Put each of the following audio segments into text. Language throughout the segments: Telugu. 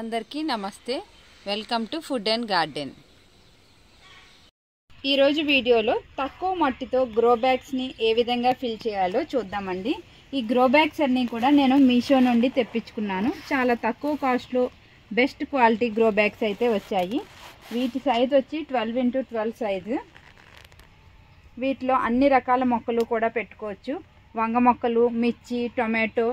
అందరికీ నమస్తే. Welcome to food and garden. ఈరోజు వీడియోలో తక్కువ మట్టితో గ్రో బ్యాగ్స్ని ఏ విధంగా ఫిల్ చేయాలో చూద్దామండి. ఈ గ్రో బ్యాగ్స్ అన్నీ కూడా నేను మీషో నుండి తెప్పించుకున్నాను. చాలా తక్కువ కాస్ట్లో బెస్ట్ క్వాలిటీ గ్రో బ్యాగ్స్ అయితే వచ్చాయి. వీటి సైజు వచ్చి 12x12 సైజు. వీటిలో అన్ని రకాల మొక్కలు కూడా పెట్టుకోవచ్చు. వంగ మొక్కలు, మిర్చి, టొమాటో,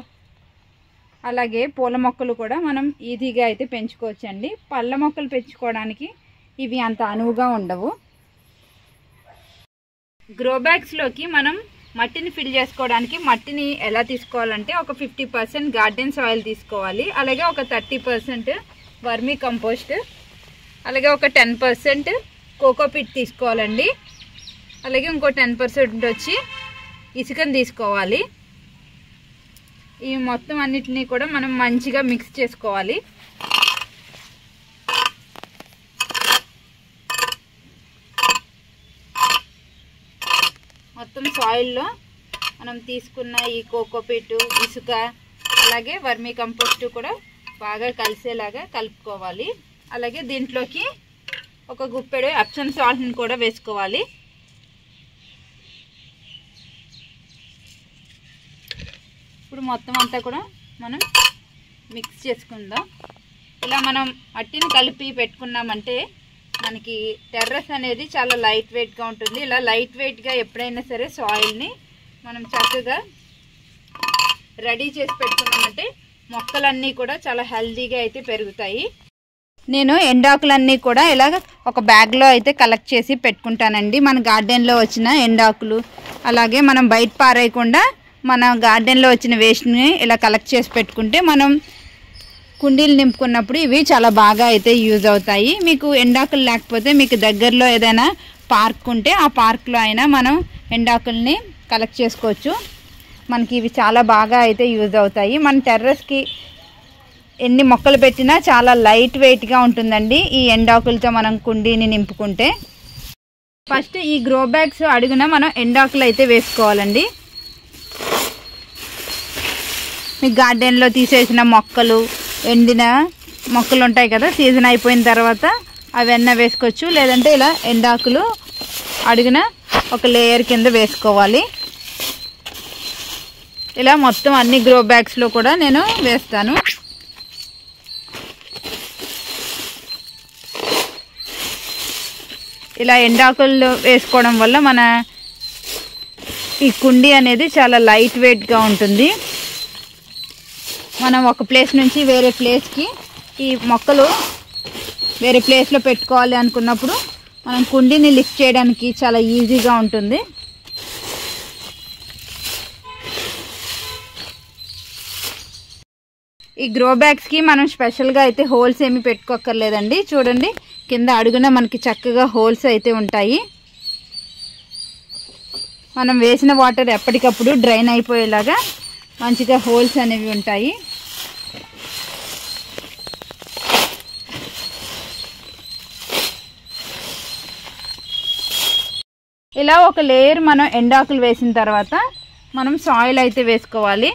అలాగే పూల మొక్కలు కూడా మనం ఈజీగా అయితే పెంచుకోవచ్చండి. పళ్ళ మొక్కలు పెంచుకోవడానికి ఇవి అంత అనువుగా ఉండవు. గ్రో బ్యాగ్స్లోకి మనం మట్టిని ఫిల్ చేసుకోవడానికి మట్టిని ఎలా తీసుకోవాలంటే ఒక 50% గార్డెన్ సాయిల్ తీసుకోవాలి. అలాగే ఒక 30% వర్మీ కంపోస్ట్, అలాగే ఒక 10% కోకోపిట్ తీసుకోవాలండి. అలాగే ఇంకో 10% వచ్చి ఇసుకని తీసుకోవాలి. ఈ మొత్తం అన్నిటినీ కూడా మనం మంచిగా మిక్స్ చేసుకోవాలి. మొత్తం సాయిల్లో మనం తీసుకున్న ఈ కోకోపీట్, ఇసుక, అలాగే వర్మీ కంపోస్ట్ కూడా బాగా కలిసేలాగా కలుపుకోవాలి. అలాగే దీంట్లోకి ఒక గుప్పెడు ఎప్సమ్ సాల్ట్ని కూడా వేసుకోవాలి. ఇప్పుడు మొత్తం అంతా కూడా మనం మిక్స్ చేసుకుందాం. ఇలా మనం మట్టిని కలిపి పెట్టుకున్నామంటే మనకి టెర్రస్ అనేది చాలా లైట్ వెయిట్గా ఉంటుంది. ఇలా లైట్ వెయిట్గా ఎప్పుడైనా సరే సాయిల్ని మనం చక్కగా రెడీ చేసి పెట్టుకున్నామంటే మొక్కలన్నీ కూడా చాలా హెల్తీగా అయితే పెరుగుతాయి. నేను ఎండాకులన్నీ కూడా ఇలాగ ఒక బ్యాగ్లో అయితే కలెక్ట్ చేసి పెట్టుకుంటానండి. మన గార్డెన్లో వచ్చిన ఎండాకులు, అలాగే మనం బయట పారేయకుండా మన గార్డెన్లో వచ్చిన వేస్ట్ని ఇలా కలెక్ట్ చేసి పెట్టుకుంటే మనం కుండీలు నింపుకున్నప్పుడు ఇవి చాలా బాగా అయితే యూజ్ అవుతాయి. మీకు ఎండాకులు లేకపోతే మీకు దగ్గరలో ఏదైనా పార్క్ ఉంటే ఆ పార్క్లో అయినా మనం ఎండాకుల్ని కలెక్ట్ చేసుకోవచ్చు. మనకి ఇవి చాలా బాగా అయితే యూజ్ అవుతాయి. మన టెర్రస్కి ఎన్ని మొక్కలు పెట్టినా చాలా లైట్ వెయిట్గా ఉంటుందండి ఈ ఎండాకులతో మనం కుండీని నింపుకుంటే. ఫస్ట్ ఈ గ్రో బ్యాగ్స్ అడుగున మనం ఎండాకులు అయితే వేసుకోవాలండి. మీ గార్డెన్లో తీసేసిన మొక్కలు, ఎండిన మొక్కలు ఉంటాయి కదా, సీజన్ అయిపోయిన తర్వాత అవన్నీ వేసుకోవచ్చు. లేదంటే ఇలా ఎండాకులు అడుగున ఒక లేయర్ కింద వేసుకోవాలి. ఇలా మొత్తం అన్ని గ్రో బ్యాగ్స్లో కూడా నేను వేస్తాను. ఇలా ఎండాకులు వేసుకోవడం వల్ల మన ఈ కుండీ అనేది చాలా లైట్ వెయిట్గా ఉంటుంది. మనం ఒక ప్లేస్ నుంచి వేరే ప్లేస్కి ఈ మొక్కలు వేరే ప్లేస్లో పెట్టుకోవాలి అనుకున్నప్పుడు మనం కుండీని లిఫ్ట్ చేయడానికి చాలా ఈజీగా ఉంటుంది. ఈ గ్రో బ్యాగ్స్కి మనం స్పెషల్గా అయితే హోల్స్ ఏమి పెట్టుకోక్కర్లేదండి. చూడండి, కింద అడుగున మనకి చక్కగా హోల్స్ అయితే ఉంటాయి. మనం వేసిన వాటర్ ఎప్పటికప్పుడు డ్రైన్ అయిపోయేలాగా మంచిగా హోల్స్ అనేవి ఉంటాయి. ఇలా ఒక లేయర్ మనం ఎండాకులు వేసిన తర్వాత మనం సాయిల్ అయితే వేసుకోవాలి.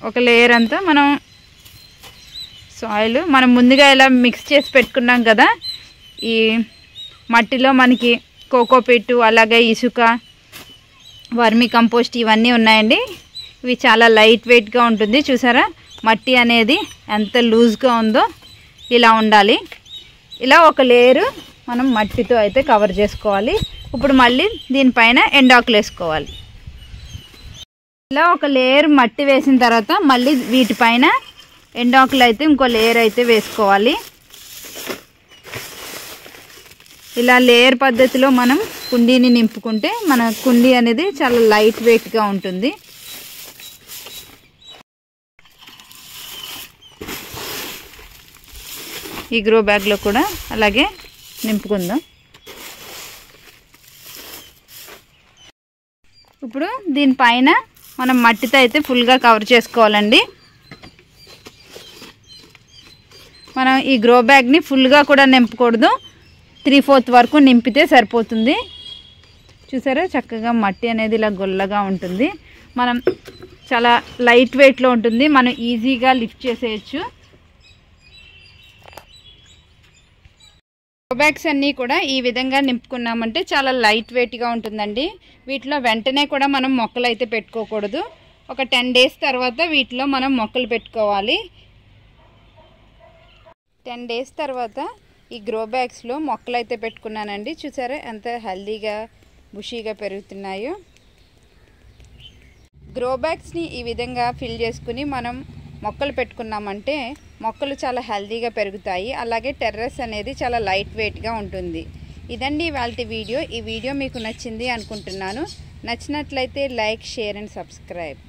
ఒక లేయర్ అంతా మనం సాయిల్ మనం ముందుగా ఇలా మిక్స్ చేసి పెట్టుకున్నాం కదా. ఈ మట్టిలో మనకి కోకోపీట్, అలాగే ఇసుక, వర్మీ కంపోస్ట్ ఇవన్నీ ఉన్నాయండి. ఇవి చాలా లైట్ వెయిట్గా ఉంటుంది. చూసారా మట్టి అనేది ఎంత లూజ్గా ఉందో, ఇలా ఉండాలి. ఇలా ఒక లేయరు మనం మట్టితో అయితే కవర్ చేసుకోవాలి. ఇప్పుడు మళ్ళీ దీనిపైన ఎండాకులు వేసుకోవాలి. ఇలా ఒక లేయర్ మట్టి వేసిన తర్వాత మళ్ళీ వీటిపైన ఎండాకులు అయితే ఇంకో లేయర్ అయితే వేసుకోవాలి. ఇలా లేయర్ పద్ధతిలో మనం కుండీని నింపుకుంటే మన కుండీ అనేది చాలా లైట్ వెయిట్గా ఉంటుంది. ఈ గ్రో బ్యాగ్లో కూడా అలాగే నింపుకుందాం. ఇప్పుడు దీనిపైన మనం మట్టితో అయితే ఫుల్గా కవర్ చేసుకోవాలండి. మనం ఈ గ్రో బ్యాగ్ని ఫుల్గా కూడా నింపకూడదు, 3/4 వరకు నింపితే సరిపోతుంది. చూసారా చక్కగా మట్టి అనేది ఇలా గొల్లగా ఉంటుంది. మనం చాలా లైట్ వెయిట్లో ఉంటుంది, మనం ఈజీగా లిఫ్ట్ చేసేయచ్చు. గ్రో బ్యాగ్స్ అన్నీ కూడా ఈ విధంగా నింపుకున్నామంటే చాలా లైట్ వెయిట్గా ఉంటుందండి. వీటిలో వెంటనే కూడా మనం మొక్కలు అయితే పెట్టుకోకూడదు. ఒక 10 డేస్ తర్వాత వీటిలో మనం మొక్కలు పెట్టుకోవాలి. 10 డేస్ తర్వాత ఈ గ్రో బ్యాగ్స్లో మొక్కలు అయితే పెట్టుకున్నానండి. చూసారా ఎంత హెల్దీగా బుషీగా పెరుగుతున్నాయో. గ్రో బ్యాగ్స్ని ఈ విధంగా ఫిల్ చేసుకుని మనం మొక్కలు పెట్టుకున్నామంటే మొక్కలు చాలా హెల్దీగా పెరుగుతాయి. అలాగే టెర్రస్ అనేది చాలా లైట్ వెయిట్గా ఉంటుంది. ఇదండి ఇవాల్టి వీడియో. ఈ వీడియో మీకు నచ్చింది అనుకుంటున్నాను. నచ్చినట్లయితే లైక్, షేర్ అండ్ సబ్స్క్రైబ్.